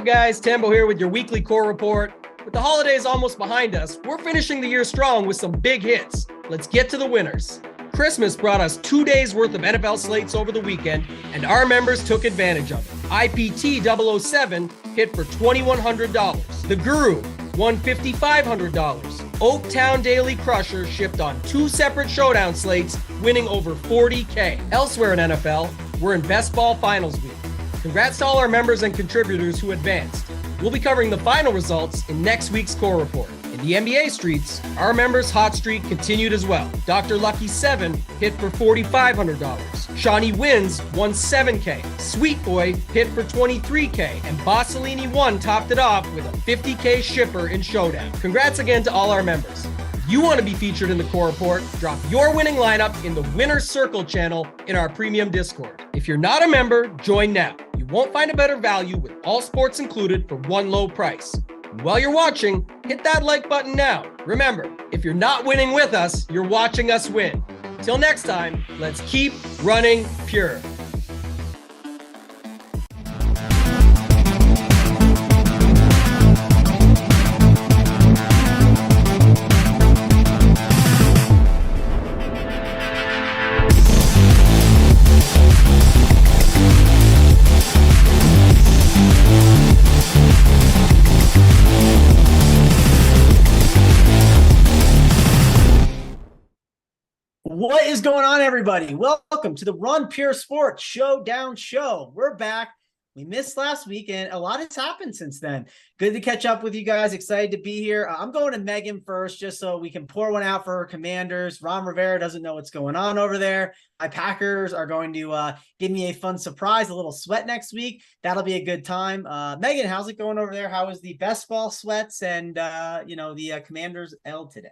up, guys? Tembo here with your weekly core report. With the holidays almost behind us, we're finishing the year strong with some big hits. Let's get to the winners. Christmas brought us 2 days worth of NFL slates over the weekend, and our members took advantage of it. IPT 007 hit for $2,100. The Guru won $5,500. Oaktown Daily Crusher shipped on 2 separate showdown slates, winning over $40K. Elsewhere in NFL, we're in Best Ball Finals week. Congrats to all our members and contributors who advanced. We'll be covering the final results in next week's core report. In the NBA streets, our members' hot streak continued as well. Dr. Lucky 7 hit for $4,500. Shawnee Wins won $7K. Sweet Boy hit for $23K. And Bossolini 1 topped it off with a $50K shipper in Showdown. Congrats again to all our members. If you want to be featured in the core report, drop your winning lineup in the Winner's Circle channel in our premium Discord. If you're not a member, join now. You won't find a better value with all sports included for one low price. And while you're watching, hit that like button now. Remember, if you're not winning with us, you're watching us win. Till next time, let's keep running pure. What is going on, everybody? Welcome to the Run Pure Sports Showdown show. We're back. We missed last week, and a lot has happened since then. Good to catch up with you guys. Excited to be here. I'm going to Megan first, just so we can pour one out for her Commanders. Ron Rivera doesn't know what's going on over there. My Packers are going to give me a fun surprise, a little sweat next week. That'll be a good time. Megan, how's it going over there? How was the best ball sweats and the Commanders L today?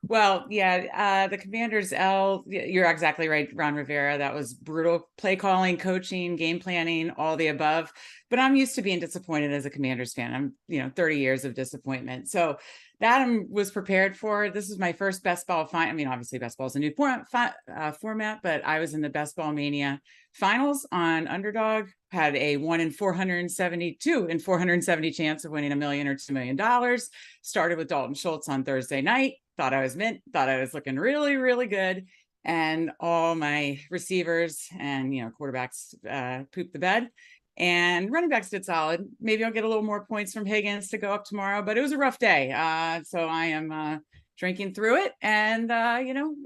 Well, yeah, the Commanders L, you're exactly right, Ron Rivera. That was brutal play calling, coaching, game planning, all the above. But I'm used to being disappointed as a Commanders fan. I'm, 30 years of disappointment. So that I was prepared for. This is my first best ball obviously best ball is a new format, but I was in the Best Ball Mania finals on Underdog, had a 1 in 472 in 470 chance of winning $1 million or $2 million. Started with Dalton Schultz on Thursday night. Thought I was looking really, really good. And all my receivers and, quarterbacks pooped the bed. And running backs did solid. Maybe I'll get a little more points from Higgins to go up tomorrow, but it was a rough day. So I am drinking through it. And, I don't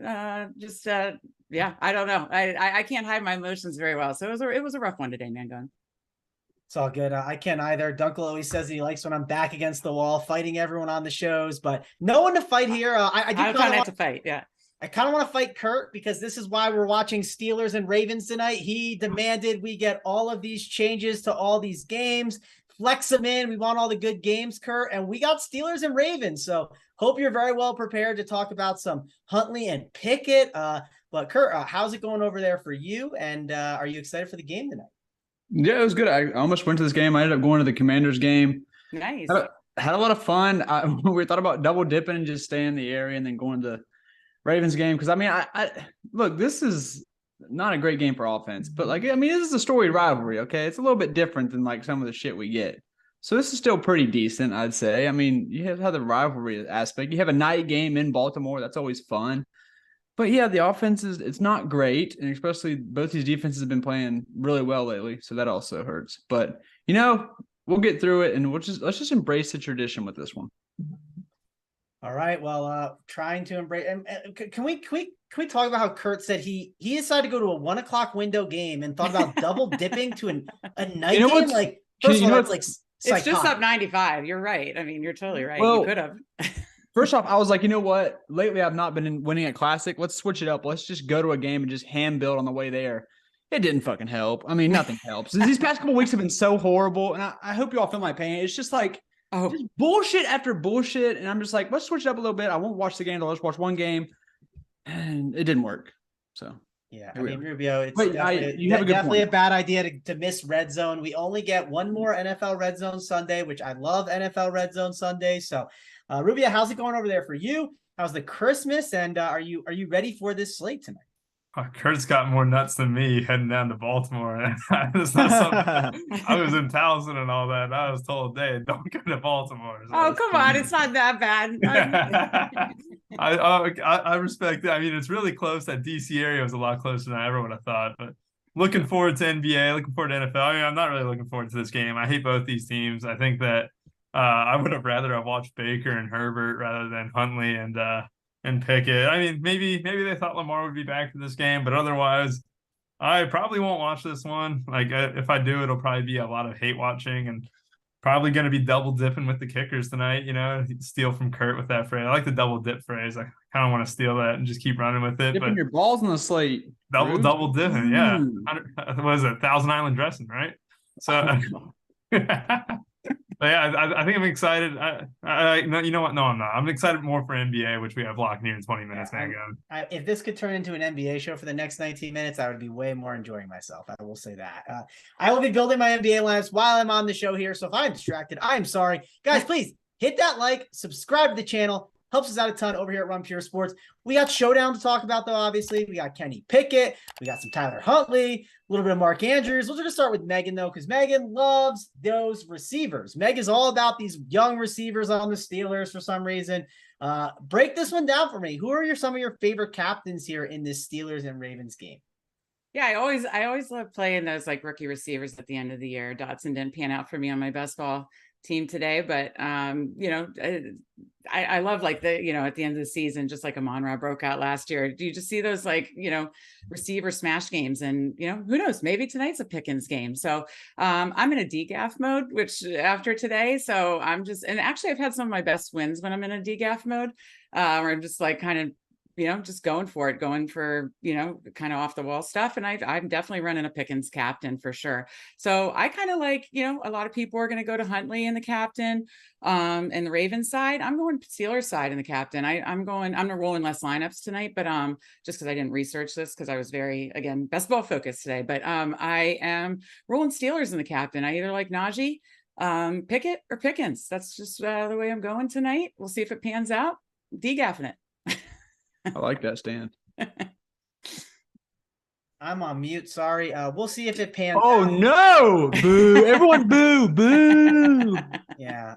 know. I can't hide my emotions very well. So it was a rough one today, Mangone. It's all good. I can't either. Dunkel always says he likes when I'm back against the wall, fighting everyone on the shows, but no one to fight here. I kind of to fight. Yeah. I kind of want to fight Kurt because this is why we're watching Steelers and Ravens tonight. He demanded we get all of these changes to all these games, flex them in. We want all the good games, Kurt, and we got Steelers and Ravens. So hope you're very well prepared to talk about some Huntley and Pickett. But Kurt, how's it going over there for you? And are you excited for the game tonight? Yeah, it was good. I almost went to this game. I ended up going to the Commanders game. Nice. Had a lot of fun. We thought about double dipping and just staying in the area and then going to Ravens game. Because, I look, this is not a great game for offense. But, this is a storied rivalry, okay? It's a little bit different than, some of the shit we get. So this is still pretty decent, I'd say. You have the rivalry aspect. You have a night game in Baltimore. That's always fun. But yeah, the offense it's not great, and especially both these defenses have been playing really well lately, so that also hurts. But we'll get through it, and let's just embrace the tradition with this one. All right. Well, trying to embrace. Can we talk about how Kurt said he decided to go to a 1 o'clock window game and thought about double dipping to a night game? First of all, it's just up 95. You're right. You're totally right. Well, you could have. First off, I was like, you know what? Lately, I've not been winning at Classic. Let's switch it up. Let's just go to a game and just hand build on the way there. It didn't fucking help. Nothing helps. These past couple weeks have been so horrible, and I hope you all feel my pain. It's just just bullshit after bullshit, and I'm just like, let's switch it up a little bit. I won't watch the game. Let's watch one game, and it didn't work. So yeah, Rubio, it's definitely a bad idea to miss Red Zone. We only get one more NFL Red Zone Sunday, which I love NFL Red Zone Sunday. So. Rubio, how's it going over there for you? How's the Christmas? And are you ready for this slate tonight? Kurt's got more nuts than me heading down to Baltimore. It's not something I was in Towson and all that. I was told, "Hey, don't go to Baltimore." So Oh, come on. It's not that bad. I respect that. I mean, it's really close. That DC area was a lot closer than I ever would have thought. But looking forward to NBA, looking forward to NFL. I mean, I'm not really looking forward to this game. I hate both these teams. I think that I would have rather have watched Baker and Herbert rather than Huntley and Pickett. I mean, maybe they thought Lamar would be back for this game, but otherwise, I probably won't watch this one. Like, if I do, it'll probably be a lot of hate watching and probably going to be double dipping with the kickers tonight. Steal from Kurt with that phrase. I like the double dip phrase. I kind of want to steal that and just keep running with it. Dipping your balls on the slate. Double dipping, yeah. What is it? Thousand Island dressing, right? So. But yeah, I think I'm excited. No, you know what? No, I'm not. I'm excited more for NBA, which we have locked here in 20 minutes. If this could turn into an NBA show for the next 19 minutes, I would be way more enjoying myself. I will say that. I will be building my NBA lineups while I'm on the show here. So if I'm distracted, I'm sorry. Guys, please hit that like, subscribe to the channel. Helps us out a ton over here at Run Pure Sports. We got Showdown to talk about, though, obviously. We got Kenny Pickett. We got some Tyler Huntley, a little bit of Mark Andrews. We're going to start with Megan, though, because Megan loves those receivers. Meg is all about these young receivers on the Steelers for some reason. Break this one down for me. Who are some of your favorite captains here in this Steelers and Ravens game? Yeah, I always love playing those like rookie receivers at the end of the year. Dotson didn't pan out for me on my best ball team today, but I love like at the end of the season, just like Amon-Ra broke out last year. Do you just see those receiver smash games? And who knows, maybe tonight's a Pickens game. So I'm in a DGAF mode, which after today, so and actually I've had some of my best wins when I'm in a DGAF mode, where I'm just like kind of just going for kind of off the wall stuff. And I'm definitely running a Pickens captain for sure. So I kind of like, a lot of people are going to go to Huntley in the captain, and the Ravens side. I'm going Steelers side in the captain. I'm rolling less lineups tonight, but just because I didn't research this because I was very, again, best ball focused today, but I am rolling Steelers in the captain. I either like Najee, Pickett, or Pickens. That's just the way I'm going tonight. We'll see if it pans out. DGAFing it. I like that stand. I'm on mute. Sorry. We'll see if it pans out. Oh no! Boo! Everyone boo! Boo! Yeah,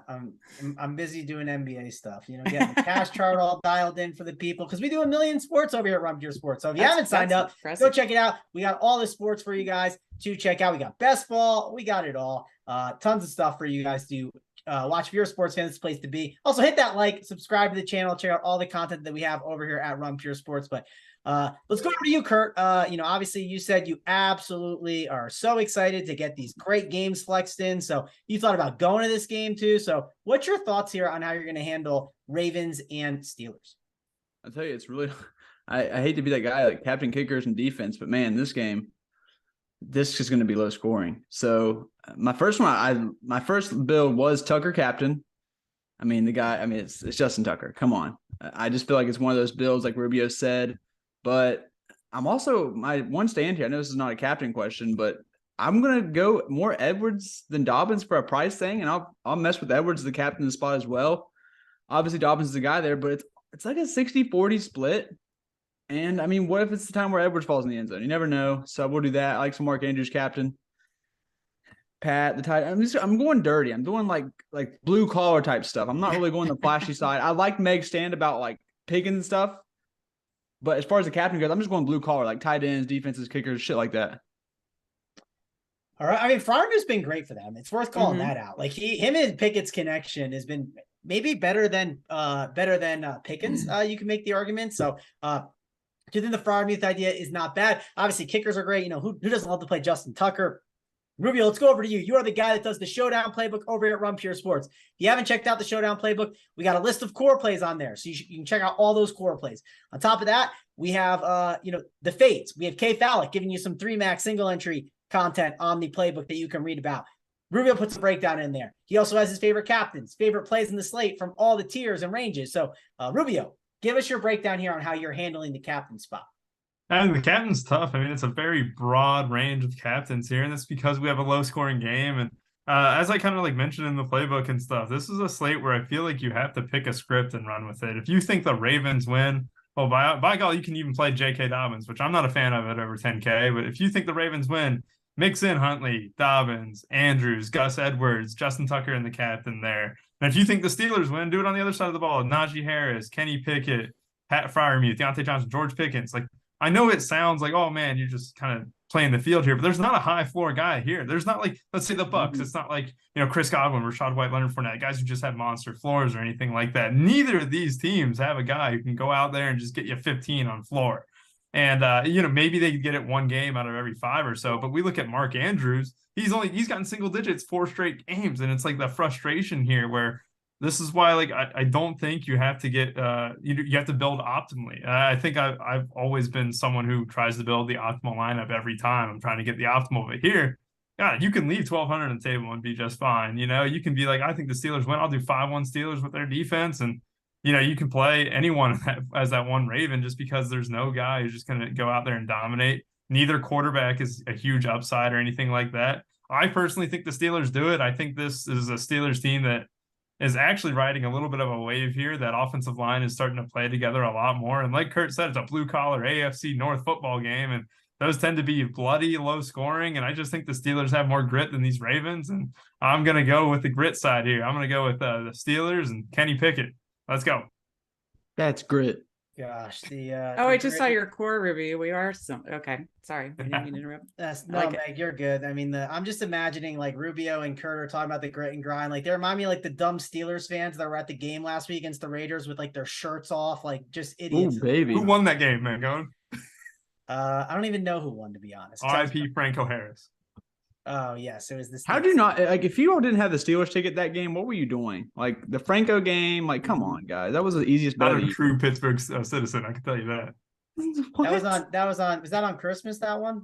I'm busy doing NBA stuff. Getting the cash chart all dialed in for the people because we do a million sports over here at Run Pure Sports. So if you haven't signed up, go check it out. We got all the sports for you guys to check out. We got best ball. We got it all. Tons of stuff for you guys to watch. If you're a sports fan, this is the place to be. Also, hit that like, subscribe to the channel, check out all the content that we have over here at Run Pure Sports. But let's go over to you, Kurt. Obviously, you said you absolutely are so excited to get these great games flexed in. So you thought about going to this game too. So what's your thoughts here on how you're going to handle Ravens and Steelers? I'll tell you, it's really I hate to be that guy like captain kickers and defense, but man, this game, this is going to be low scoring. So my first build was Tucker captain. I mean, it's Justin Tucker. Come on. I just feel like it's one of those builds like Rubio said, but I'm also my one stand here. I know this is not a captain question, but I'm going to go more Edwards than Dobbins for a price thing. And I'll mess with Edwards, the captain spot as well. Obviously Dobbins is the guy there, but it's like a 60-40 split. And I mean, what if it's the time where Edwards falls in the end zone? You never know. So we'll do that. I like some Mark Andrews captain. Pat, the tight. I'm going dirty. I'm doing like blue collar type stuff. I'm not really going the flashy side. I like Meg's stand about like picking and stuff. But as far as the captain goes, I'm just going blue collar, like tight ends, defenses, kickers, shit like that. All right. I mean, Friermuth's been great for them. It's worth calling that out. Like him and Pickett's connection has been maybe better than Pickens. You can make the argument. So do you think the Friermuth idea is not bad? Obviously, kickers are great. Who doesn't love to play Justin Tucker? Rubio, let's go over to you. You are the guy that does the Showdown playbook over here at Run Pure Sports. If you haven't checked out the Showdown playbook, we got a list of core plays on there. So you can check out all those core plays. On top of that, we have, the fades. We have K Fallick giving you some 3-max single entry content on the playbook that you can read about. Rubio puts a breakdown in there. He also has his favorite captains, favorite plays in the slate from all the tiers and ranges. So Rubio, give us your breakdown here on how you're handling the captain spot. And the captain's tough. I mean, it's a very broad range of captains here, and that's because we have a low-scoring game. And as I kind of like mentioned in the playbook and stuff, this is a slate where I feel like you have to pick a script and run with it. If you think the Ravens win, well, by golly, you can even play J.K. Dobbins, which I'm not a fan of at over 10K. But if you think the Ravens win, mix in Huntley, Dobbins, Andrews, Gus Edwards, Justin Tucker, and the captain there. And if you think the Steelers win, do it on the other side of the ball. Najee Harris, Kenny Pickett, Pat Freiermuth, Deontay Johnson, George Pickens. Like, I know it sounds like, oh man, you're just kind of playing the field here, but there's not a high floor guy here. There's not like, let's say the Bucks. It's not like, Chris Godwin, Rachaad White, Leonard Fournette, guys who just have monster floors or anything like that. Neither of these teams have a guy who can go out there and just get you 15 on floor. And maybe they get it one game out of every 5 or so. But we look at Mark Andrews. He's gotten single digits 4 straight games, and it's like the frustration here where this is why, like, I don't think you have to get you have to build optimally. I think I've always been someone who tries to build the optimal lineup every time. I'm trying to get the optimal, but here, God, you can leave 1,200 on the table and be just fine. You can be like, I think the Steelers win. I'll do 5-1 Steelers with their defense, and you can play anyone as that one Raven just because there's no guy who's just going to go out there and dominate. Neither quarterback is a huge upside or anything like that. I personally think the Steelers do it. I think this is a Steelers team that is actually riding a little bit of a wave here. That offensive line is starting to play together a lot more. And like Kurt said, it's a blue-collar AFC North football game, and those tend to be bloody, low scoring. And I just think the Steelers have more grit than these Ravens, and I'm going to go with the grit side here. I'm going to go with the Steelers and Kenny Pickett. Let's go. That's grit. Gosh, I just saw your core review. We are okay. Sorry, I didn't mean to interrupt. Meg, you're good. I mean, I'm just imagining like Rubio and Kurt are talking about the grit and grind. Like they remind me like the dumb Steelers fans that were at the game last week against the Raiders with like their shirts off, like just idiots. Ooh, baby. Who won that game, Mangone? I don't even know who won, to be honest. R.I.P. Franco Harris. Oh yes, it was this. How do you not like if you all didn't have the Steelers ticket that game? What were you doing? Like the Franco game? Like, come on, guys, that was the easiest bet. Not a true Pittsburgh citizen, I can tell you that. What? Was that on Christmas? That one?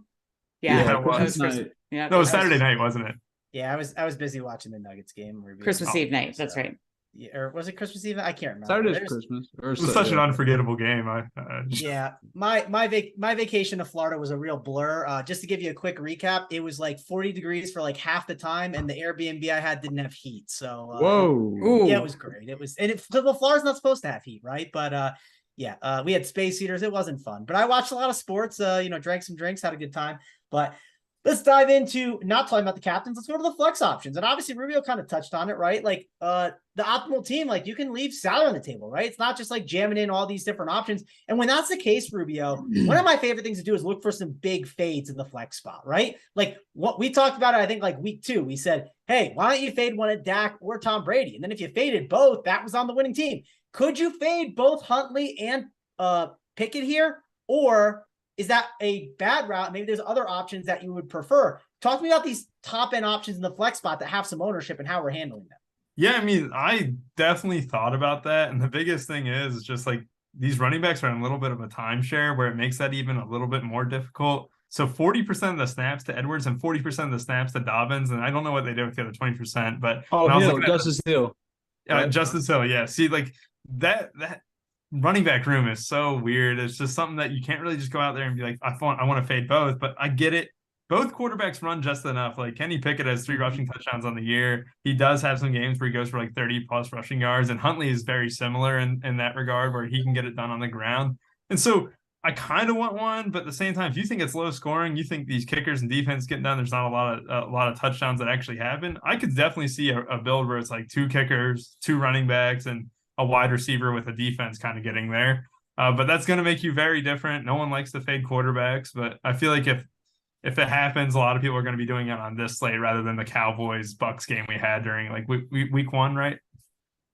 Yeah, it was. Yeah, no, it was Saturday night, wasn't it? Yeah, I was busy watching the Nuggets game. Christmas Eve night. That's right. Yeah, or was it Christmas Eve? I can't remember. Saturday's Christmas. It was such an unforgettable game. Yeah, my vacation to Florida was a real blur. Just to give you a quick recap, it was like 40 degrees for like half the time, and the Airbnb I had didn't have heat. So whoa, yeah, it was great. It was, and Florida's not supposed to have heat, right? But yeah, we had space heaters. It wasn't fun, but I watched a lot of sports. Drank some drinks, had a good time. But let's dive into not talking about the captains. Let's go to the flex options. And obviously Rubio kind of touched on it, right? Like the optimal team, like you can leave salary on the table, right? It's not just like jamming in all these different options. And when that's the case, Rubio, one of my favorite things to do is look for some big fades in the flex spot, right? Like what we talked about, I think like week 2, we said, hey, why don't you fade one at Dak or Tom Brady? And then if you faded both, that was on the winning team. Could you fade both Huntley and Pickett here? Or is that a bad route? Maybe there's other options that you would prefer. Talk to me about these top end options in the flex spot that have some ownership and how we're handling them. Yeah, I mean, I definitely thought about that. And the biggest thing is just like these running backs are in a little bit of a timeshare where it makes that even a little bit more difficult. So 40% of the snaps to Edwards and 40% of the snaps to Dobbins. And I don't know what they did with the other 20%, but Justice Hill. Justice Hill. Yeah. See, like that running back room is so weird. It's just something that you can't really just go out there and be like, I want to fade both, but I get it. Both quarterbacks run just enough. Like Kenny Pickett has 3 rushing touchdowns on the year. He does have some games where he goes for like 30 plus rushing yards, and Huntley is very similar in that regard where he can get it done on the ground. And so I kind of want one, but at the same time, if you think it's low scoring, you think these kickers and defense getting done, there's not a lot of touchdowns that actually happen. I could definitely see a build where it's like 2 kickers, 2 running backs, and a wide receiver with a defense kind of getting there. But that's going to make you very different. No one likes to fade quarterbacks, but I feel like if it happens, a lot of people are going to be doing it on this slate rather than the Cowboys-Bucks game we had during like week 1, right?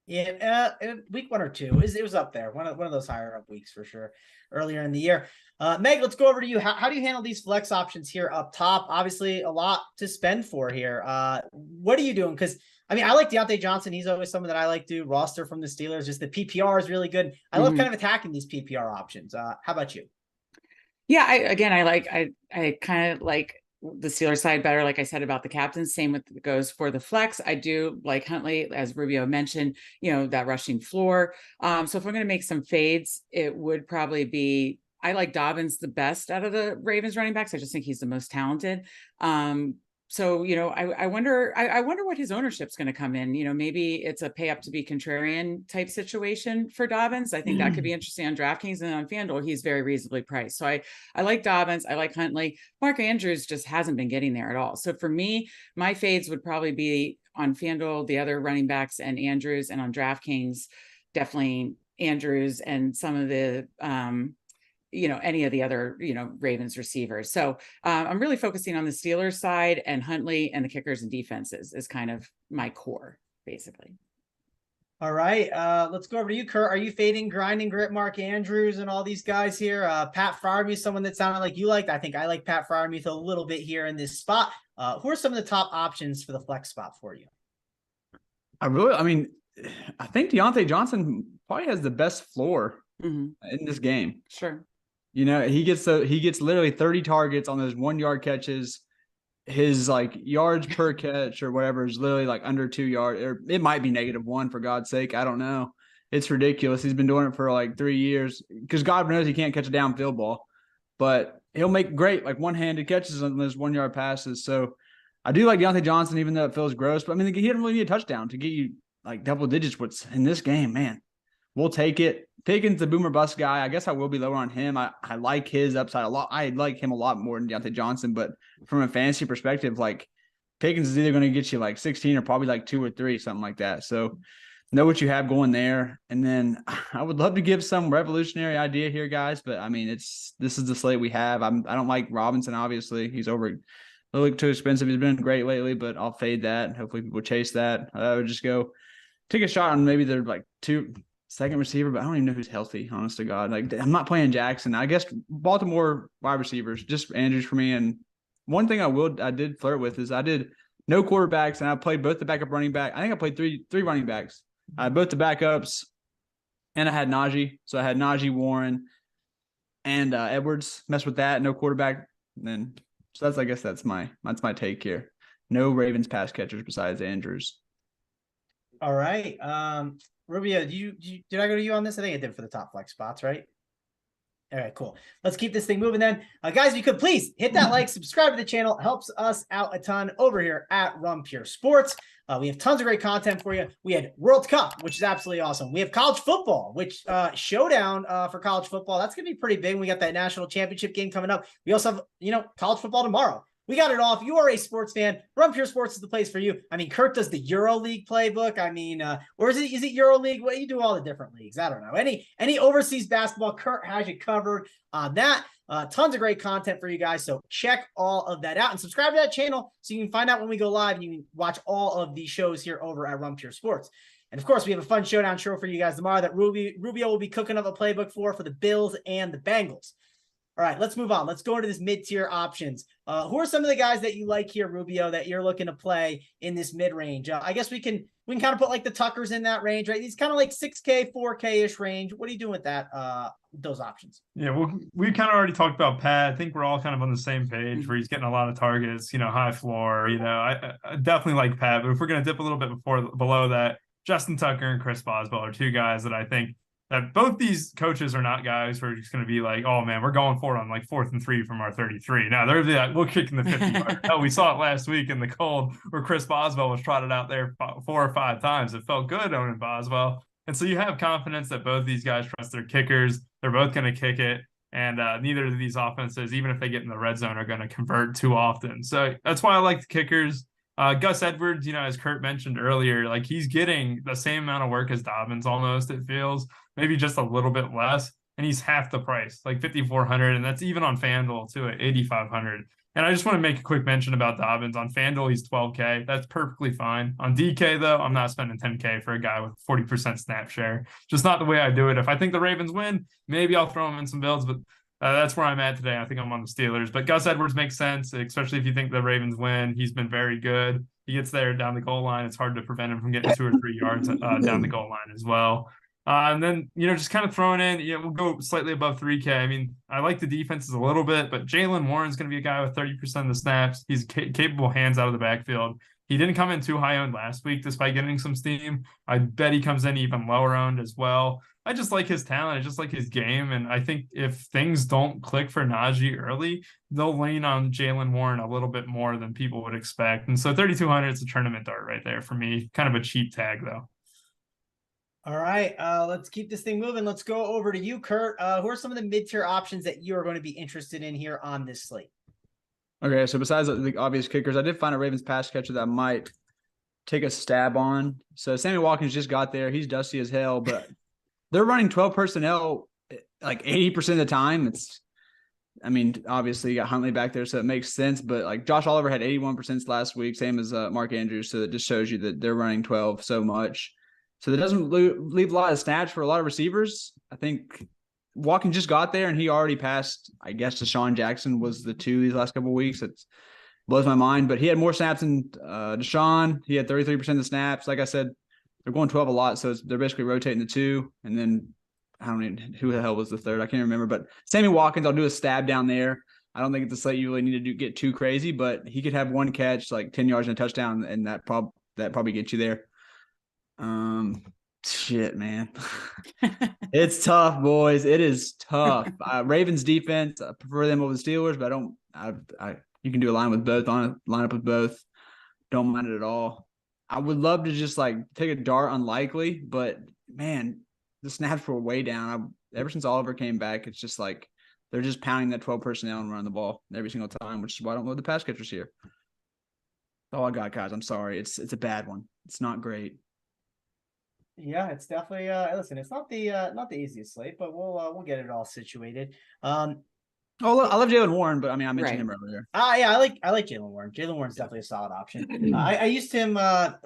Yeah, week 1 or 2. It was up there. One of those higher up weeks for sure earlier in the year. Meg, let's go over to you. How do you handle these flex options here up top? Obviously, a lot to spend for here. What are you doing? Because I mean, I like Deontay Johnson. He's always someone that I like to roster from the Steelers. Just the PPR is really good. I love kind of attacking these PPR options. How about you? Yeah, I kind of like the Steelers side better. Like I said about the captains, same with goes for the flex. I do like Huntley, as Rubio mentioned, that rushing floor. So if we're going to make some fades, it would probably be, I like Dobbins the best out of the Ravens running backs. I just think he's the most talented. So, I wonder what his ownership's going to come in. Maybe it's a pay up to be contrarian type situation for Dobbins. I think that could be interesting on DraftKings, and on FanDuel, he's very reasonably priced. So I like Dobbins. I like Huntley. Mark Andrews just hasn't been getting there at all. So for me, my fades would probably be on FanDuel, the other running backs, and Andrews, and on DraftKings, definitely Andrews and some of the, any of the other, Ravens receivers. So I'm really focusing on the Steelers side, and Huntley and the kickers and defenses is kind of my core, basically. All right. Let's go over to you, Kurt. Are you fading grinding grit Mark Andrews and all these guys here? Pat Freiermuth, someone that sounded like you liked. I think I like Pat Freiermuth a little bit here in this spot. Who are some of the top options for the flex spot for you? I think Deontay Johnson probably has the best floor in this game. Sure. He gets literally 30 targets on those 1 yard catches. His yards per catch or whatever is literally under 2 yards, or it might be -1 for God's sake. I don't know. It's ridiculous. He's been doing it for 3 years, because God knows he can't catch a downfield ball, but he'll make great one-handed catches on those 1 yard passes. So I do like Deontay Johnson, even though it feels gross. But he didn't really need a touchdown to get you double digits. What's in this game, man? We'll take it. Pickens, the boomer bust guy. I guess I will be lower on him. I like his upside a lot. I like him a lot more than Deontay Johnson. But from a fantasy perspective, Pickens is either going to get you 16 or probably 2 or 3, something like that. So know what you have going there. And then I would love to give some revolutionary idea here, guys. But this is the slate we have. I don't like Robinson. Obviously, he's a little too expensive. He's been great lately, but I'll fade that. Hopefully, people chase that. I would just go take a shot on maybe they're second receiver, but I don't even know who's healthy, honest to God. I'm not playing Jackson. I guess Baltimore wide receivers, just Andrews for me. And one thing I did flirt with is I did no quarterbacks, and I played both the backup running back. I think I played three running backs. I had both the backups, and I had Najee. So I had Najee, Warren, and Edwards. Mess with that, no quarterback. So that's my take here. No Ravens pass catchers besides Andrews. All right. Rubio, did I go to you on this? I think I did for the top flex spots, right? All right, cool. Let's keep this thing moving then. Guys, if you could please hit that like, subscribe to the channel. It helps us out a ton over here at Run Pure Sports. We have tons of great content for you. We had World Cup, which is absolutely awesome. We have college football, which showdown for college football. That's going to be pretty big. We got that national championship game coming up. We also have, college football tomorrow. We got it all. If you are a sports fan, Run Pure Sports is the place for you. Kurt does the Euro League playbook. Or is it Euro League? Well, you do all the different leagues. I don't know. Any overseas basketball, Kurt has you covered on that. Tons of great content for you guys. So check all of that out and subscribe to that channel so you can find out when we go live, and you can watch all of the shows here over at Run Pure Sports. And of course, we have a fun showdown show for you guys tomorrow that Rubio will be cooking up a playbook for the Bills and the Bengals. All right, let's move on. Let's go into this mid-tier options. Who are some of the guys that you like here, Rubio, that you're looking to play in this mid-range? I guess we can kind of put the Tuckers in that range, right? These kind of $6K, $4K-ish range. What are you doing with that? Those options? Yeah, well, we kind of already talked about Pat. I think we're all kind of on the same page where he's getting a lot of targets, high floor. I definitely like Pat, but if we're going to dip a little bit below that, Justin Tucker and Chris Boswell are two guys that I think that both these coaches are not guys who are just going to be oh man, we're going for it on 4th and 3 from our 33. Now they're we'll kick in the 50 yard. Hell, we saw it last week in the cold where Chris Boswell was trotted out there 4 or 5 times. It felt good owning Boswell. And so you have confidence that both these guys trust their kickers. They're both going to kick it. And neither of these offenses, even if they get in the red zone, are going to convert too often. So that's why I like the kickers. Gus Edwards, as Kurt mentioned earlier, he's getting the same amount of work as Dobbins almost, it feels, maybe just a little bit less, and he's half the price, $5,400, and that's even on FanDuel too at $8,500. And I just want to make a quick mention about Dobbins. On FanDuel, he's $12K. That's perfectly fine. On DK, though, I'm not spending $10K for a guy with 40% snap share. Just not the way I do it. If I think the Ravens win, maybe I'll throw him in some builds, but that's where I'm at today. I think I'm on the Steelers, but Gus Edwards makes sense, especially if you think the Ravens win. He's been very good. He gets there down the goal line. It's hard to prevent him from getting 2 or 3 yards down the goal line as well. And then, just kind of throwing in, we'll go slightly above 3K. I like the defenses a little bit, but Jaylen Warren's going to be a guy with 30% of the snaps. He's capable hands out of the backfield. He didn't come in too high owned last week, despite getting some steam. I bet he comes in even lower owned as well. I just like his talent. I just like his game. And I think if things don't click for Najee early, they'll lean on Jaylen Warren a little bit more than people would expect. And so 3,200 is a tournament dart right there for me. Kind of a cheap tag, though. All right, let's keep this thing moving. Let's go over to you, Kurt. Who are some of the mid-tier options that you are going to be interested in here on this slate? Okay, so besides the obvious kickers, I did find a Ravens pass catcher that I might take a stab on. So Sammy Watkins just got there. He's dusty as hell, but they're running 12 personnel like 80% of the time. Obviously you got Huntley back there, so it makes sense. But like Josh Oliver had 81% last week, same as Mark Andrews. So it just shows you that they're running 12 so much. So that doesn't leave a lot of snaps for a lot of receivers. I think Watkins just got there, and he already passed, I guess, Deshaun Jackson was the 2 these last couple of weeks. It blows my mind. But he had more snaps than Deshaun. He had 33% of the snaps. Like I said, they're going 12 a lot, so they're basically rotating the 2. And then I don't even – who the hell was the third? I can't remember. But Sammy Watkins, I'll do a stab down there. I don't think at the slate you really need to get too crazy, but he could have one catch, like 10 yards and a touchdown, and that probably gets you there. Shit, man. It's tough, boys. It is tough. Ravens defense, I prefer them over the Steelers, but you can do a line up with both. Don't mind it at all. I would love to just like take a dart unlikely, but man, the snaps were way down. Ever since Oliver came back, it's just like they're just pounding that 12 personnel and running the ball every single time, which is why I don't love the pass catchers here. That's all I got, guys. I'm sorry. It's a bad one. It's not great. Yeah, it's definitely listen, it's not the easiest slate, but we'll get it all situated. I love Jaylen Warren, but I mentioned him earlier. Yeah, I like Jaylen Warren. Jaylen Warren's definitely a solid option. I used him on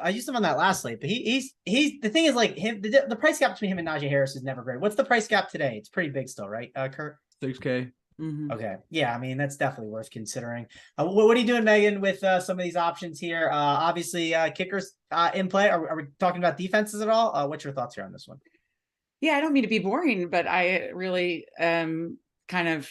that last slate, but he's the thing is like him the price gap between him and Najee Harris is never great. What's the price gap today? It's pretty big still, right, Kurt? $6K. Mm-hmm. Okay. Yeah, that's definitely worth considering. What are you doing, Megan, with some of these options here? Obviously, kickers in play. Are we talking about defenses at all? What's your thoughts here on this one? Yeah, I don't mean to be boring, but I really kind of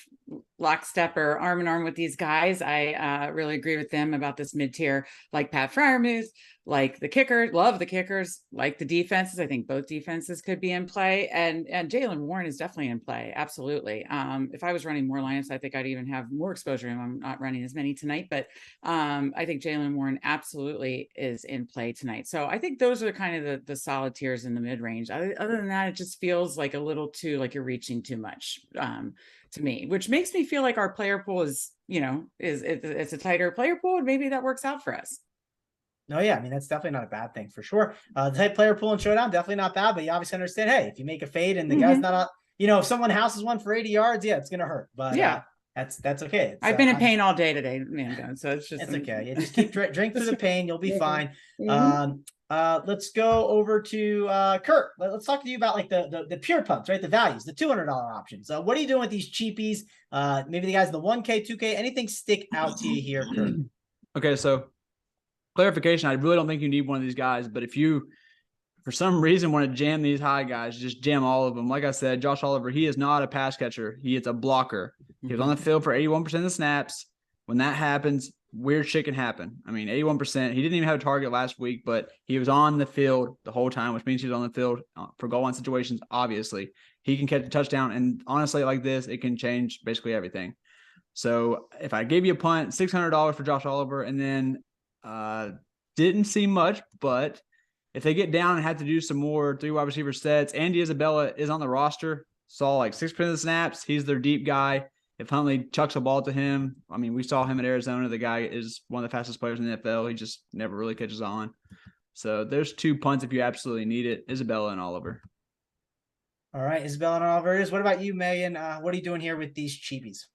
lockstep or arm in arm with these guys. I really agree with them about this mid-tier, like Pat Freiermuth, like the kicker, love the kickers, like the defenses. I think both defenses could be in play, and Jaylen Warren is definitely in play. Absolutely. If I was running more lineups, I think I'd even have more exposure to him. I'm not running as many tonight, but I think Jaylen Warren absolutely is in play tonight. So I think those are kind of the solid tiers in the mid-range. Other than that, it just feels like a little too, like you're reaching too much to me, which makes me feel like our player pool is it's a tighter player pool, and maybe that works out for us. No, yeah, that's definitely not a bad thing for sure. The type player pool and showdown, definitely not bad, but you obviously understand, hey, if you make a fade and the guy's not if someone houses one for 80 yards, yeah, it's going to hurt, but yeah, that's okay. I've been in pain all day today, man. So it's okay. Yeah, just keep drink through the pain. You'll be fine. Let's go over to Kurt. Let's talk to you about like the pure punts, right? The values, the $200 options. What are you doing with these cheapies? Maybe the guys in the 1K, 2K, anything stick out to you here, Kurt? Okay, so clarification, I really don't think you need one of these guys, but if you, for some reason, want to jam these high guys, just jam all of them. Like I said, Josh Oliver, he is not a pass catcher. He is a blocker. He was on the field for 81% of the snaps. When that happens, weird shit can happen. 81%. He didn't even have a target last week, but he was on the field the whole time, which means he was on the field for goal line situations, obviously. He can catch a touchdown, and honestly, like this, it can change basically everything. So if I gave you a punt, $600 for Josh Oliver, and then didn't see much, but if they get down and have to do some more 3 wide receiver sets, Andy Isabella is on the roster, saw like 6% of the snaps. He's their deep guy. If Huntley chucks a ball to him, we saw him at Arizona. The guy is one of the fastest players in the NFL. He just never really catches on. So there's 2 punts if you absolutely need it, Isabella and Oliver. All right, Isabella and Oliver is. What about you, Megan? What are you doing here with these cheapies?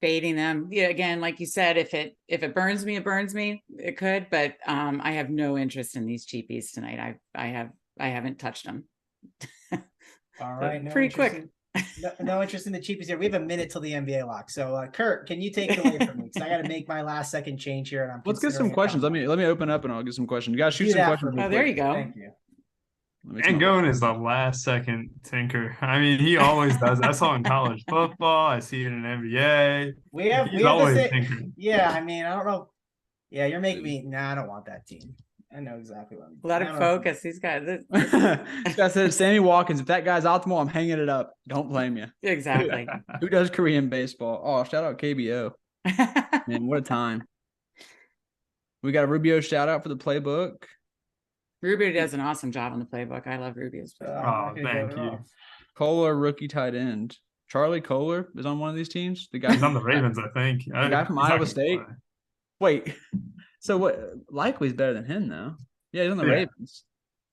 Fading them. Yeah, again, like you said, if it burns me, it burns me. It could, but I have no interest in these cheapies tonight. I haven't touched them. All right, pretty quick. No interest in the cheapies here. We have a minute till the NBA lock. So, Kurt, can you take it away from me? Because I got to make my last second change here, and let's get some questions. Let me open up and I'll get some questions. You guys shoot some questions. Oh, there you go. Thank you. MANGONE is the last second tinker. He always does. I saw in college football. I see it in NBA. He's always tinkering. Yeah, I don't know. Yeah, you're making me. Nah, I don't want that team. I know exactly what I'm doing. Let him focus. He's got this. This guy said Sammy Watkins. If that guy's optimal, I'm hanging it up. Don't blame you. Exactly. Who does Korean baseball? Oh, shout out KBO. Man, what a time. We got a Rubio shout out for the playbook. Rubio does an awesome job on the playbook. I love Rubio's playbook. Thank you. Kohler, rookie tight end. Charlie Kohler is on one of these teams. The guy He's on the Ravens, I think. The guy from Iowa State. Wait, so what? Likely's better than him, though. Yeah, he's on the Ravens.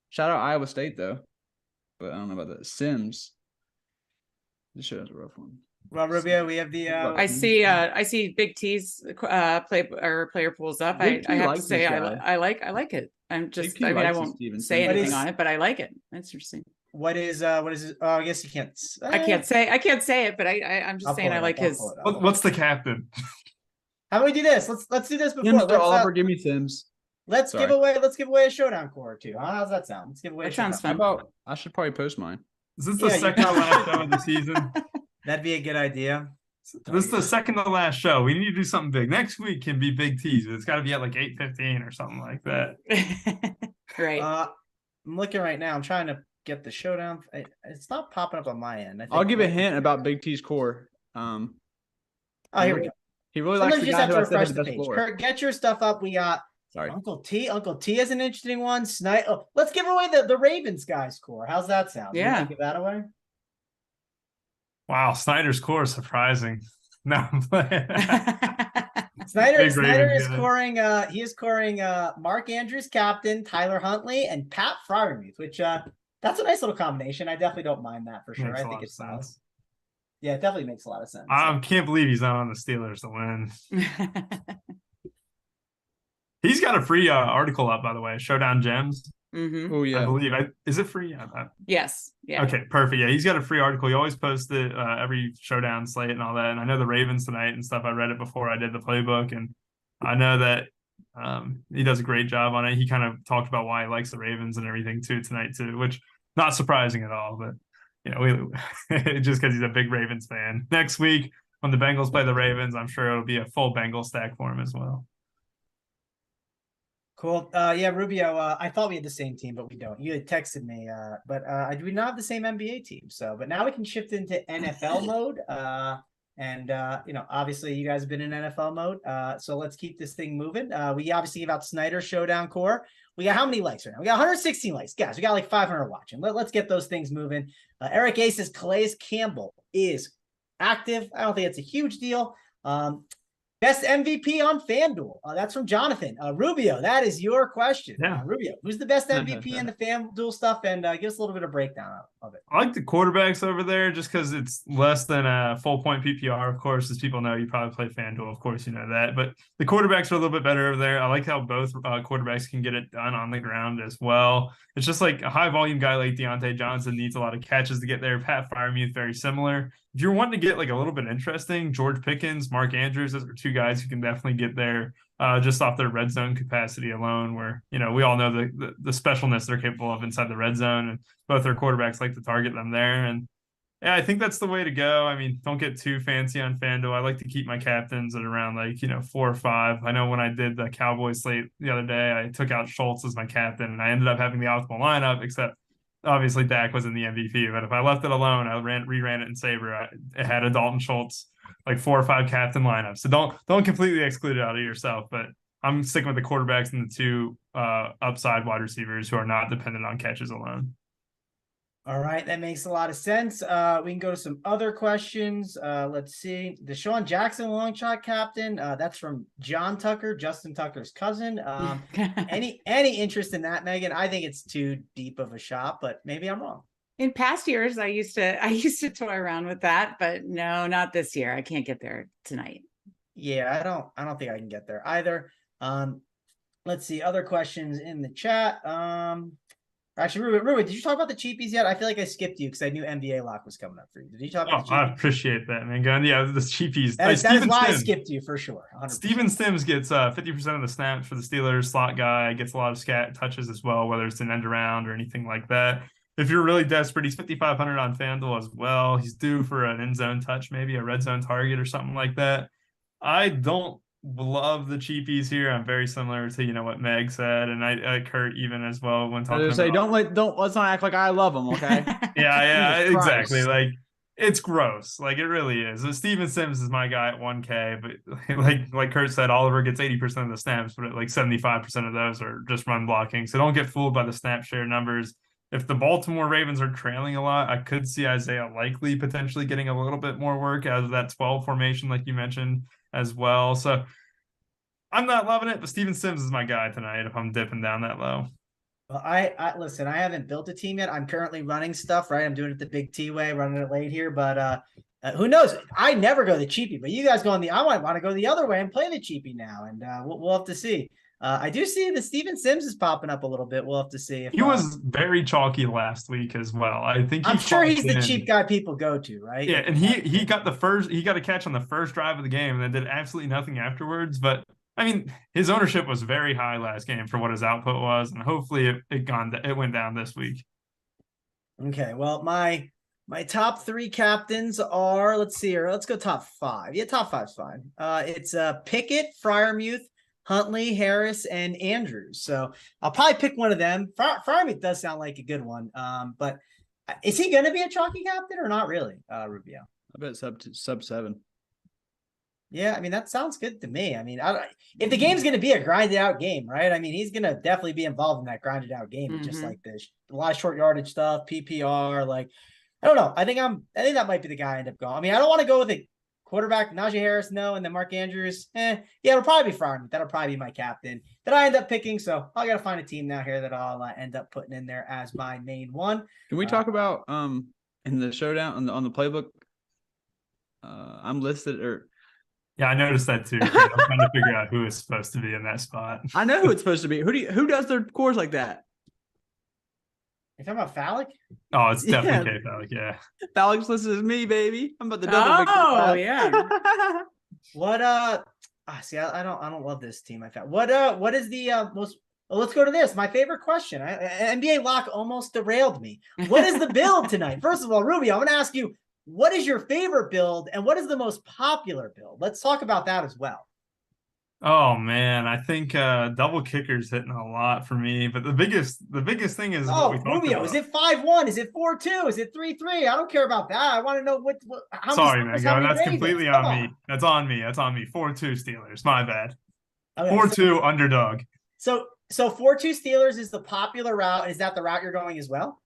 Shout out Iowa State, though. But I don't know about that. Sims. This show's a rough one. Well, Rubio, we have the. I see Big T's player pools up. I have to say I like it. I'm just I won't say anything on it, but I like it. That's interesting. What is it? Oh, I guess you can't. I can't say it, but I'm just saying I like his. What's the captain? How about we do this? Let's do this before. Sims Oliver, give me Sims. Let's give away a showdown core or two. How's that sound? Let's give away. That sounds fun. I should probably post mine. Is this the second to last show of the season? That'd be a good idea. This is the second to last show. We need to do something big. Next week can be Big T's, but it's got to be at like 8:15 or something like that. Right. I'm looking right now. I'm trying to get the showdown. It's not popping up on my end. I'll give a hint about Big T's core. Here we go. He really likes the guy who I said has the best floor. Kurt, get your stuff up. We got Uncle T. Uncle T is an interesting one. Let's give away the Ravens guys core. How's that sound? Yeah. Give that away. Wow, Snyder's core is surprising. No, I'm playing. Snyder is scoring. He is scoring Mark Andrews, captain, Tyler Huntley, and Pat Freiermuth, which that's a nice little combination. I definitely don't mind that for sure. I think it's nice. Yeah, it definitely makes a lot of sense. I can't believe he's not on the Steelers to win. He's got a free article up, by the way, Showdown Gems. Mm-hmm. Oh, yeah. I believe. Is it free? Yes. Yeah. Okay, perfect. Yeah, he's got a free article. He always posts it every Showdown slate and all that. And I know the Ravens tonight and stuff. I read it before I did the playbook. And I know that he does a great job on it. He kind of talked about why he likes the Ravens and everything, tonight, which not surprising at all. But just because he's a big Ravens fan. Next week, when the Bengals play the Ravens, I'm sure it'll be a full Bengal stack for him as well. Cool. Yeah, Rubio, I thought we had the same team, but we don't. You had texted me, but I do not have the same NBA team. So, but now we can shift into NFL mode. Obviously you guys have been in NFL mode. So let's keep this thing moving. We obviously give out Snyder Showdown core. We got how many likes right now? We got 116 likes. Guys, we got like 500 watching. Let's get those things moving. Eric A says Calais Campbell is active. I don't think it's a huge deal. Best MVP on FanDuel. That's from Jonathan. Rubio, that is your question. Yeah. Rubio, who's the best MVP in the FanDuel stuff? And give us a little bit of breakdown of it. I like the quarterbacks over there just because it's less than a full point PPR. Of course, as people know, you probably play FanDuel. Of course, you know that. But the quarterbacks are a little bit better over there. I like how both quarterbacks can get it done on the ground as well. It's just like a high volume guy like Deontay Johnson needs a lot of catches to get there. Pat Freiermuth, very similar. If you're wanting to get like a little bit interesting, George Pickens, Mark Andrews, those are two guys who can definitely get there just off their red zone capacity alone, where, we all know the specialness they're capable of inside the red zone, and both their quarterbacks like to target them there. And yeah, I think that's the way to go. I mean, don't get too fancy on FanDuel. I like to keep my captains at around 4 or 5. I know when I did the Cowboys slate the other day, I took out Schultz as my captain, and I ended up having the optimal lineup, except obviously Dak was in the MVP. But if I left it alone, I reran it in Sabre. It had a Dalton Schultz, 4 or 5 captain lineup. So don't completely exclude it out of yourself. But I'm sticking with the quarterbacks and the 2 upside wide receivers who are not dependent on catches alone. All right, that makes a lot of sense. We can go to some other questions. Let's see. Deshaun Jackson, long shot captain. That's from John Tucker, Justin Tucker's cousin. Any interest in that, Megan? I think it's too deep of a shot, but maybe I'm wrong. In past years, I used to toy around with that, but no, not this year. I can't get there tonight. Yeah, I don't think I can get there either. Let's see other questions in the chat. Actually, Ruben, did you talk about the cheapies yet? I feel like I skipped you because I knew NBA lock was coming up for you. Did you talk about the cheapies? I appreciate that, man. Yeah, the cheapies. That is why I skipped you for sure. 100%. Steven Sims gets 50% of the snaps for the Steelers. Slot guy, gets a lot of scat touches as well, whether it's an end around or anything like that. If you're really desperate, he's 5,500 on FanDuel as well. He's due for an end zone touch, maybe a red zone target or something like that. I don't love the cheapies here. I'm very similar to what Meg said, and I Kurt even as well when talking say about. let's not act like I love them, okay? Yeah, exactly. Christ. Like it's gross. Like it really is. So Steven Sims is my guy at 1K, but like Kurt said, Oliver gets 80% of the snaps, but like 75% of those are just run blocking. So don't get fooled by the snap share numbers. If the Baltimore Ravens are trailing a lot, I could see Isaiah likely potentially getting a little bit more work out of that 12 formation, like you mentioned as well. So I'm not loving it, but Steven Sims is my guy tonight if I'm dipping down that low. Well, I listen, I haven't built a team yet. I'm currently running stuff, right? I'm doing it the big T way, running it late here, but who knows? I never go the cheapie, but you guys go I might want to go the other way and play the cheapie now, and we'll have to see. I do see that Steven Sims is popping up a little bit. We'll have to see. If he was very chalky last week as well. I think I'm sure he's the cheap guy people go to, right? Yeah, and he got a catch on the first drive of the game and then did absolutely nothing afterwards. But I mean, his ownership was very high last game for what his output was, and hopefully it went down this week. Okay, well, my top 3 captains are, let's see here. Let's go top 5. Yeah, top 5's fine. It's Pickett, Freiermuth, Huntley, Harris, and Andrews. So I'll probably pick one of them. Freiermuth does sound like a good one. But is he going to be a chalky captain or not really, Rubio? I bet sub 7. Yeah, I mean, that sounds good to me. I mean, if the game's going to be a grinded out game, right? I mean, he's going to definitely be involved in that grinded out game, just like this. A lot of short yardage stuff, PPR. Like, I don't know. I think that might be the guy I end up going. I mean, I don't want to go with a quarterback, Najee Harris, no, and then Mark Andrews. Yeah, it'll probably be Freiermuth. That'll probably be my captain that I end up picking. So I got to find a team now here that I'll end up putting in there as my main one. Can we talk about in the showdown on the playbook? I'm listed or. Yeah, I noticed that too. I'm trying to figure out who is supposed to be in that spot. I know who it's supposed to be. Who does their cores like that? You talking about Phallic? Oh, it's definitely K-Phallic, yeah. Phallic's listed as me, baby. I'm about to double. Oh, yeah. What see, I don't love this team. I found what is the most. Well, let's go to this. My favorite question. NBA lock almost derailed me. What is the build tonight? First of all, Rubio, I'm going to ask you, what is your favorite build and what is the most popular build? Let's talk about that as well. Oh man, I think double kicker's hitting a lot for me. But the biggest thing is Rubio, is it 5-1? Is it 4-2? Is it 3-3? I don't care about that. I want to know how Sorry, Mango, that's completely on me. That's on me. 4-2 Steelers. My bad. Okay, 4-2 underdog. So 4-2 Steelers is the popular route. Is that the route you're going as well?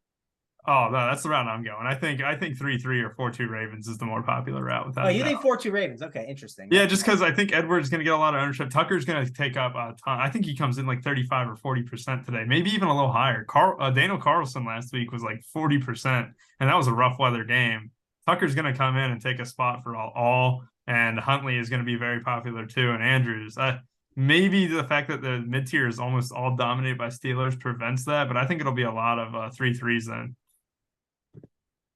Oh, no, that's the route I'm going. I think 3-3 or 4-2 Ravens is the more popular route. Without you think 4-2 Ravens? Okay, interesting. Yeah, just because I think Edwards is going to get a lot of ownership. Tucker's going to take up a ton. I think he comes in like 35 or 40% today, maybe even a little higher. Daniel Carlson last week was like 40%, and that was a rough weather game. Tucker's going to come in and take a spot for all, and Huntley is going to be very popular too, and Andrews. Maybe the fact that the mid-tier is almost all dominated by Steelers prevents that, but I think it'll be a lot of 3-3s then.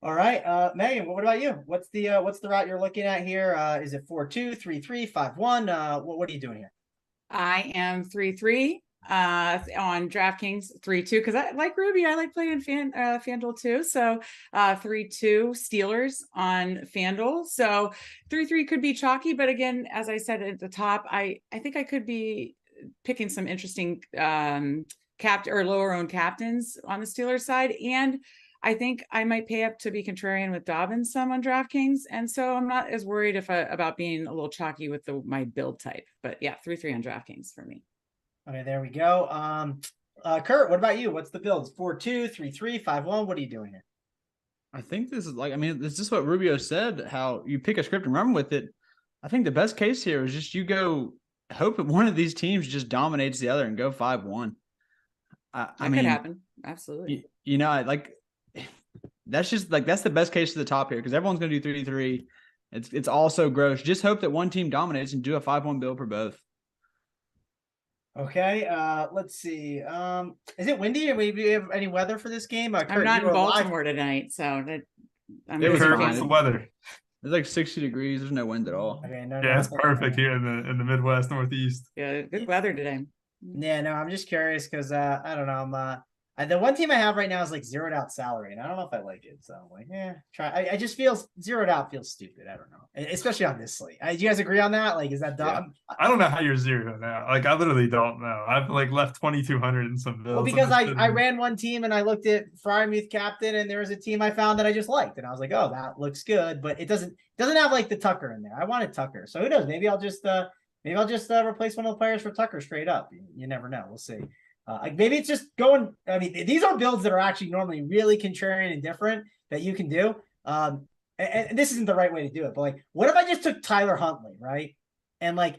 All right, Megan, what about you? What's the route you're looking at here? Is it 4-2, 3-3, 5-1? What are you doing here? I am 3-3 on DraftKings, 3-2 because I like Ruby. I like playing FanDuel too. So 3-2 Steelers on FanDuel. So 3-3 could be chalky, but again, as I said at the top, I think I could be picking some interesting lower owned captains on the Steelers side, and I think I might pay up to be contrarian with Dobbins some on DraftKings. And so I'm not as worried about being a little chalky with my build type. But yeah, 3-3 on DraftKings for me. Okay, there we go. Kurt, what about you? What's the build? 4-2, 3-3, 5-1. What are you doing here? I think this is this is what Rubio said, how you pick a script and run with it. I think the best case here is just you go hope that one of these teams just dominates the other and go 5-1. That could happen. Absolutely. That's the best case to the top here because everyone's going to do 3-3. It's all so gross. Just hope that one team dominates and do a 5-1 build for both. Okay, let's see. Is it windy? Do we have any weather for this game? Kurt, I'm not in Baltimore tonight, so I'm the weather. It's like 60 degrees. There's no wind at all. Okay, it's perfect here in the Midwest, Northeast. Yeah, good weather today. Yeah, no, I'm just curious because I don't know. The one team I have right now is like zeroed out salary, and I don't know if I like it. So I'm like, try. I just feel zeroed out feels stupid. I don't know, especially on this slate. Do you guys agree on that? Like, is that dumb? Yeah. I don't know how you're zeroed out. Like, I literally don't know. I've like left 2,200 in some bills. Well, because I ran one team and I looked at Frymuth captain, and there was a team I found that I just liked, and I was like, oh, that looks good, but it doesn't have like the Tucker in there. I wanted Tucker, so who knows? Maybe I'll just replace one of the players for Tucker straight up. You never know. We'll see. Maybe it's just going. I mean, these are builds that are actually normally really contrarian and different that you can do. And this isn't the right way to do it, but like, what if I just took Tyler Huntley, right? And like,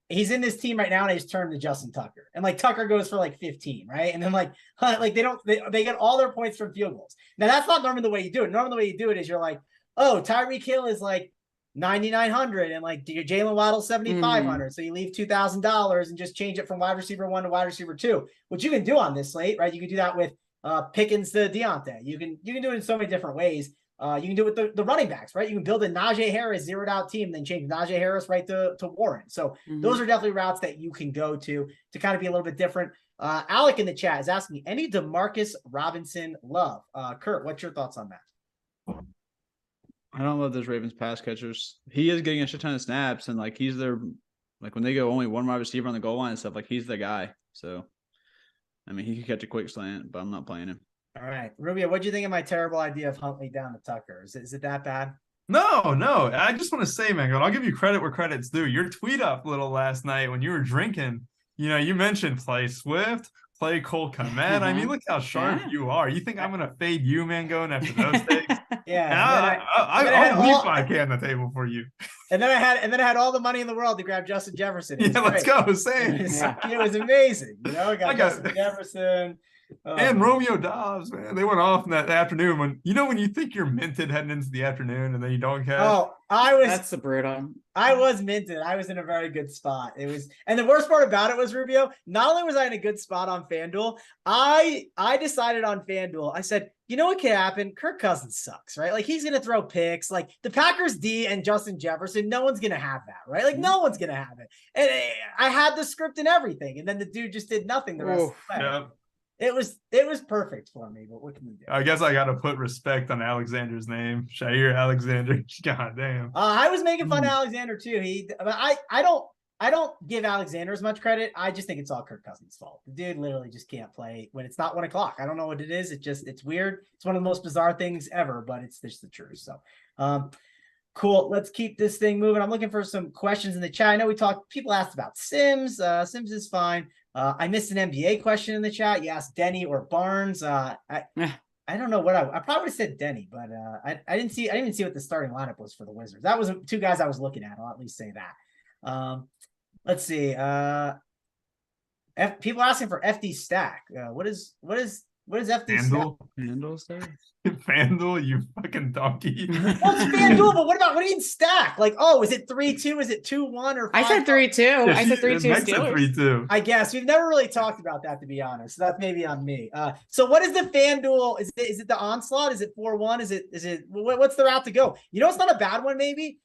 he's in this team right now, and I just turned to Justin Tucker, and like Tucker goes for like 15, right? And then like they get all their points from field goals. Now that's not normally the way you do it. Normally the way you do it is you're like, oh, Tyreek Hill is like 9,900 and like Jalen Waddle 7,500. So you leave $2,000 and just change it from wide receiver 1 to wide receiver 2, which you can do on this slate, right? You can do that with Pickens to Deontay. You can do it in so many different ways. You can do it with the running backs, right? You can build a Najee Harris zeroed out team, then change Najee Harris right to Warren. So those are definitely routes that you can go to kind of be a little bit different. Alec in the chat is asking, any DeMarcus Robinson love? Kurt, what's your thoughts on that? I don't love those Ravens pass catchers. He is getting a shit ton of snaps, and like he's their, like when they go only one wide receiver on the goal line and stuff, like he's the guy. So, I mean, he can catch a quick slant, but I'm not playing him. All right, Rubio, what'd you think of my terrible idea of Huntley down to Tucker? Is it that bad? No. I just want to say, Mango, I'll give you credit where credit's due. Your tweet up little last night when you were drinking, you mentioned play Swift, play Cole Kmet. I mean, look how sharp you are. You think I'm going to fade you, Mangone, after those takes? Yeah. I'll leave my can on the table for you. And then I had all the money in the world to grab Justin Jefferson. Yeah, let's go. Same. It was amazing. I got Justin Jefferson. And Romeo Dobbs, man. They went off in that afternoon when you think you're minted heading into the afternoon and then you don't catch. Oh, that's the brutal. I was minted. I was in a very good spot. And the worst part about it was, Rubio, not only was I in a good spot on FanDuel, I decided on FanDuel. I said, you know what can happen? Kirk Cousins sucks, right? Like he's gonna throw picks. Like the Packers D and Justin Jefferson, no one's gonna have that, right? Like no one's gonna have it. And I had the script and everything, and then the dude just did nothing the rest of the way. Yeah. It was perfect for me, but what can you do? I guess I got to put respect on Alexander's name, Shair Alexander. God damn. I was making fun of Alexander too. I don't give Alexander as much credit. I just think it's all Kirk Cousins' fault. The dude literally just can't play when it's not 1 o'clock. I don't know what it is. It's weird. It's one of the most bizarre things ever, but it's just the truth. So, cool. Let's keep this thing moving. I'm looking for some questions in the chat. I know people asked about Sims. Sims is fine. I missed an NBA question in the chat. You asked Denny or Barnes. I don't know what I probably would have said Denny, but I didn't even see what the starting lineup was for the Wizards. That was 2 guys I was looking at. I'll at least say that. Let's see. People asking for FD Stack. What is FD Stack? FanDuel Stack? FanDuel, you fucking donkey. Well, it's FanDuel, but what do you mean Stack? Like, is it 3-2? Is it 2-1 or 5-5? I said 3-2. Yeah, I said 3-2 Steelers. 3-2. I guess we've never really talked about that, to be honest. So that's maybe on me. So what is the FanDuel? Is it the onslaught? Is it 4-1? Is it what's the route to go? It's not a bad one. Maybe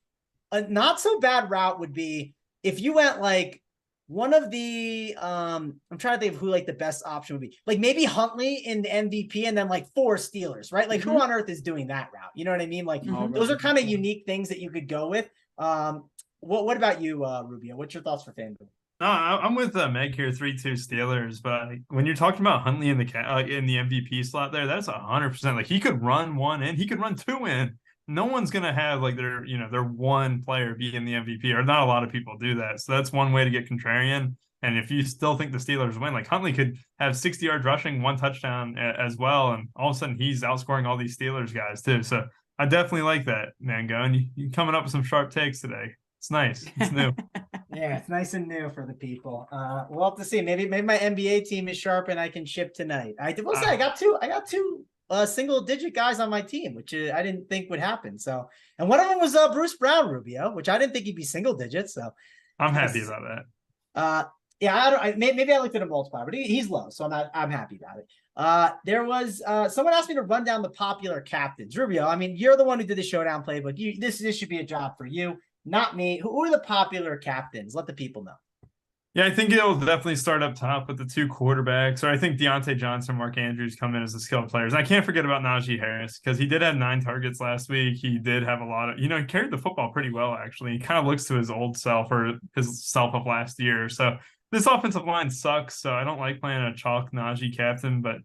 a not so bad route would be if you went like one of the I'm trying to think of who like the best option would be. Like maybe Huntley in the MVP and then like 4 Steelers, right? Like who on earth is doing that route? You know what I mean? Like those are kind of unique things that you could go with. What about you, Rubio? What's your thoughts for FanDuel? No, I'm with Meg here, 3-2 Steelers. But when you're talking about Huntley in the MVP slot there, that's 100%. Like he could run 1 in, he could run 2 in. No one's going to have like their one player be in the MVP, or not a lot of people do that. So that's one way to get contrarian. And if you still think the Steelers win, like Huntley could have 60 yards rushing, 1 touchdown as well. And all of a sudden he's outscoring all these Steelers guys too. So I definitely like that, Mangone. You coming up with some sharp takes today. It's nice. It's new. Yeah, it's nice and new for the people. We'll have to see. Maybe my NBA team is sharp and I can ship tonight. I will say I got two single-digit guys on my team, which I didn't think would happen. So, and one of them was Bruce Brown, Rubio, which I didn't think he'd be single digits. So, I'm happy about that. Yeah, maybe I looked at a multiplier, but he's low, so I'm happy about it. There was someone asked me to run down the popular captains. Rubio, I mean, you're the one who did the Showdown playbook. This should be a job for you, not me. Who are the popular captains? Let the people know. Yeah, I think it'll definitely start up top with the two quarterbacks, or I think Deontay Johnson, Mark Andrews come in as the skilled players. And I can't forget about Najee Harris because he did have 9 targets last week. He did have a lot of, he carried the football pretty well, actually. He kind of looks to his old self or his self of last year. So this offensive line sucks. So I don't like playing a chalk Najee captain, but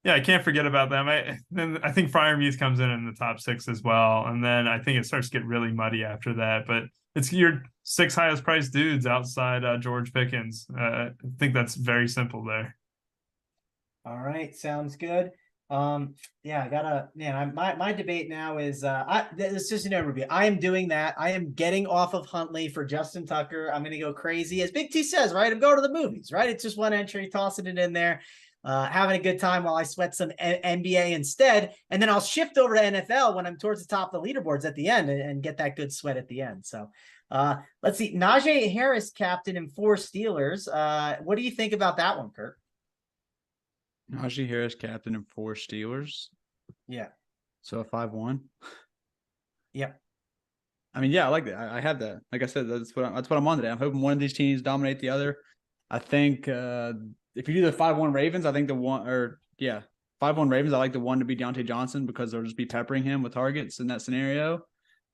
yeah, I can't forget about them. I think Freiermuth comes in the top 6 as well. And then I think it starts to get really muddy after that. But it's your 6 highest priced dudes outside George Pickens. I think that's very simple there. All right, sounds good. Yeah, I gotta, man, my debate now is it's just RUBIO. I am doing that. I am getting off of Huntley for Justin Tucker. I'm gonna go crazy. As Big T says, right? I'm going to the movies, right? It's just one entry, tossing it in there. Having a good time while I sweat some NBA instead. And then I'll shift over to NFL when I'm towards the top of the leaderboards at the end and get that good sweat at the end. So let's see. Najee Harris, captain in 4 Steelers. What do you think about that one, Kurt? Najee Harris, captain in 4 Steelers. Yeah. So a 5-1. Yep. I mean, yeah, I like that. I have that. Like I said, that's what I'm on today. I'm hoping one of these teams dominate the other. I think if you do the 5-1 Ravens, I think 5-1 Ravens, I like the one to be Deontay Johnson because they'll just be peppering him with targets in that scenario.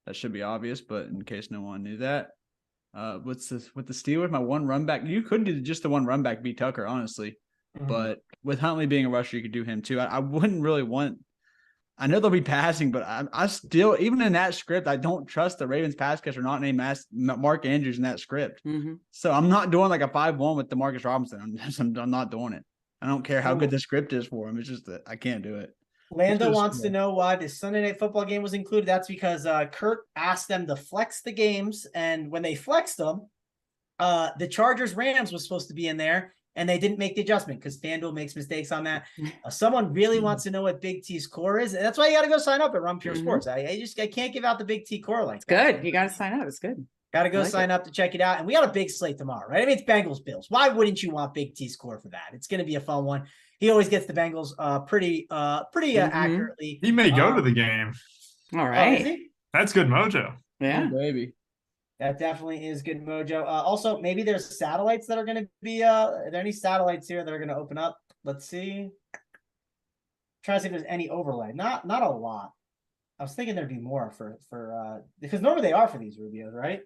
That should be obvious, but in case no one knew that. With the Steelers, my one run back, you could do just the one run back beat Tucker, honestly. Mm-hmm. But with Huntley being a rusher, you could do him too. I wouldn't really want. I know they'll be passing, but I still, even in that script, I don't trust the Ravens pass catcher not named Mark Andrews in that script. Mm-hmm. So I'm not doing like a 5-1 with DeMarcus Robinson. I'm not doing it. I don't care how good the script is for him. It's just that I can't do it. Lando wants to know why the Sunday Night Football game was included. That's because Kurt asked them to flex the games, and when they flexed them, the Chargers-Rams was supposed to be in there, and they didn't make the adjustment because FanDuel makes mistakes on that. Someone really wants to know what Big T's core is, and that's why you got to go sign up at Run Pure Sports. I can't give out the Big T core like that. Good. You got to sign up. It's good. Got to go sign up to check it out. And we got a big slate tomorrow, right? I mean, it's Bengals-Bills. Why wouldn't you want Big T's core for that? It's going to be a fun one. He always gets the Bengals pretty accurately. He may go to the game. All right. That's good mojo. Yeah. Oh, baby. That definitely is good mojo. Also, maybe there's satellites that are going to be are there any satellites here that are going to open up? Let's see. Try to see if there's any overlay. Not a lot. I was thinking there'd be more for because normally they are for these Rubios, right?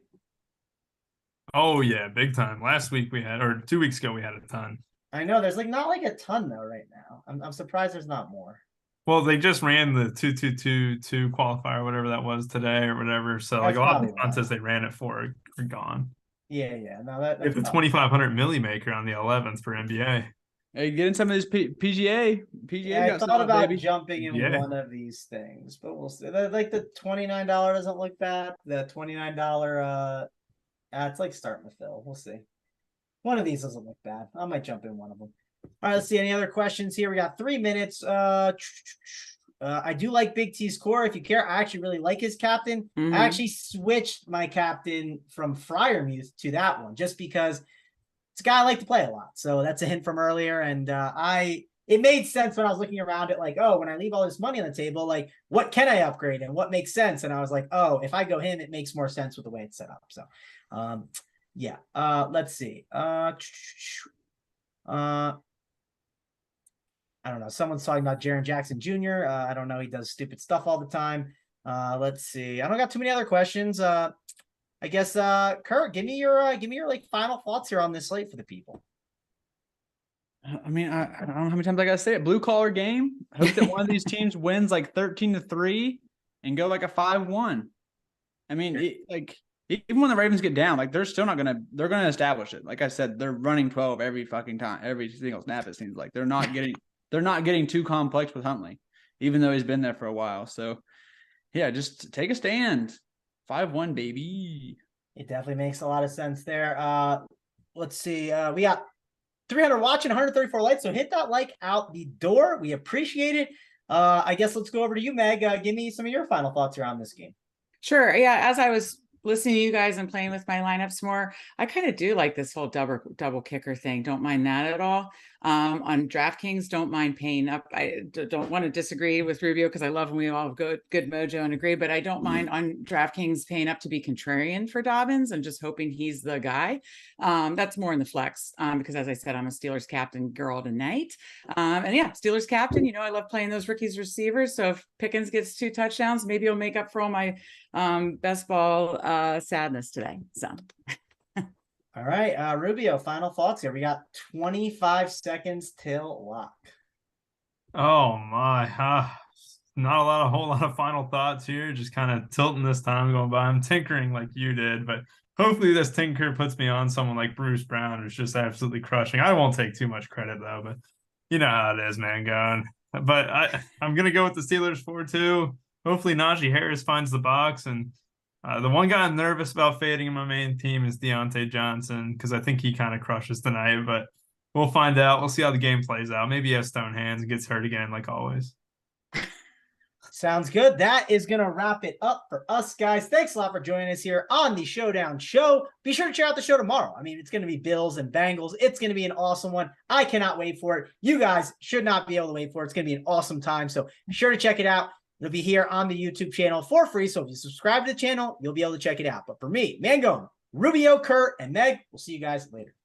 Oh yeah, big time. Last week we had, or 2 weeks ago we had a ton. I know there's not a ton though right now. I'm surprised there's not more. Well, they just ran the 2-2-2-2 qualifier, whatever that was today or whatever. So That's like a lot of the contests they ran it for are gone. Yeah. No, that's the 2,500 milli maker on the 11th for NBA. Hey, get in some of this PGA. Yeah, I thought about jumping in one of these things, but we'll see. Like the $29 doesn't look bad. The $29, it's like starting to fill. We'll see. One of these doesn't look bad. I might jump in one of them. All right, let's see. Any other questions here? We got 3 minutes. I do like Big T's core. If you care, I actually really like his captain. Mm-hmm. I actually switched my captain from Freiermuth to that one just because it's a guy I like to play a lot. So that's a hint from earlier. And it made sense when I was looking around it, like, oh, when I leave all this money on the table, like, what can I upgrade and what makes sense? And I was like, oh, if I go him, it makes more sense with the way it's set up. So, yeah. Let's see. I don't know. Someone's talking about Jaren Jackson Jr. I don't know. He does stupid stuff all the time. Let's see. I don't got too many other questions. I guess Kurt, give me your like final thoughts here on this slate for the people. I mean, I don't know how many times I gotta say it. Blue collar game. I hope that one of these teams wins like 13-3 and go like a 5-1. I mean, even when the Ravens get down, like they're gonna establish it. Like I said, they're running 12 every fucking time, every single snap. It seems like they're not getting too complex with Huntley, even though he's been there for a while. So yeah, just take a stand. 5-1, baby. It definitely makes a lot of sense there. Let's see. We got 300 watching, 134 likes. So hit that like out the door. We appreciate it. I guess let's go over to you, Meg. Give me some of your final thoughts around this game. Sure. Yeah. As I was listening to you guys and playing with my lineups more, I kind of do like this whole double kicker thing. Don't mind that at all. On DraftKings, don't mind paying up. I don't want to disagree with Rubio because I love when we all have good mojo and agree, but I don't mind on DraftKings paying up to be contrarian for Dobbins and just hoping he's the guy. That's more in the flex because, as I said, I'm a Steelers captain girl tonight. And yeah, Steelers captain, you know, I love playing those rookies receivers. So if Pickens gets 2 touchdowns, maybe he'll make up for all my best ball sadness today. So. All right, Rubio, final thoughts here. We got 25 seconds till lock. Oh my, not a whole lot of final thoughts here. Just kind of tilting this time going by. I'm tinkering like you did, but hopefully this tinker puts me on someone like Bruce Brown, who's just absolutely crushing. I won't take too much credit though, but you know how it is, MANGONE. But I'm gonna go with the Steelers 4-2. Hopefully Najee Harris finds the box, and the one guy I'm nervous about fading in my main team is Deontay Johnson because I think he kind of crushes tonight, but we'll find out. We'll see how the game plays out. Maybe he has stone hands and gets hurt again like always. Sounds good. That is going to wrap it up for us, guys. Thanks a lot for joining us here on the Showdown Show. Be sure to check out the show tomorrow. I mean, it's going to be Bills and Bengals. It's going to be an awesome one. I cannot wait for it. You guys should not be able to wait for it. It's going to be an awesome time. So be sure to check it out. It'll be here on the YouTube channel for free. So if you subscribe to the channel, you'll be able to check it out. But for me, MANGONE, Rubio, Kurt, and Meg, we'll see you guys later.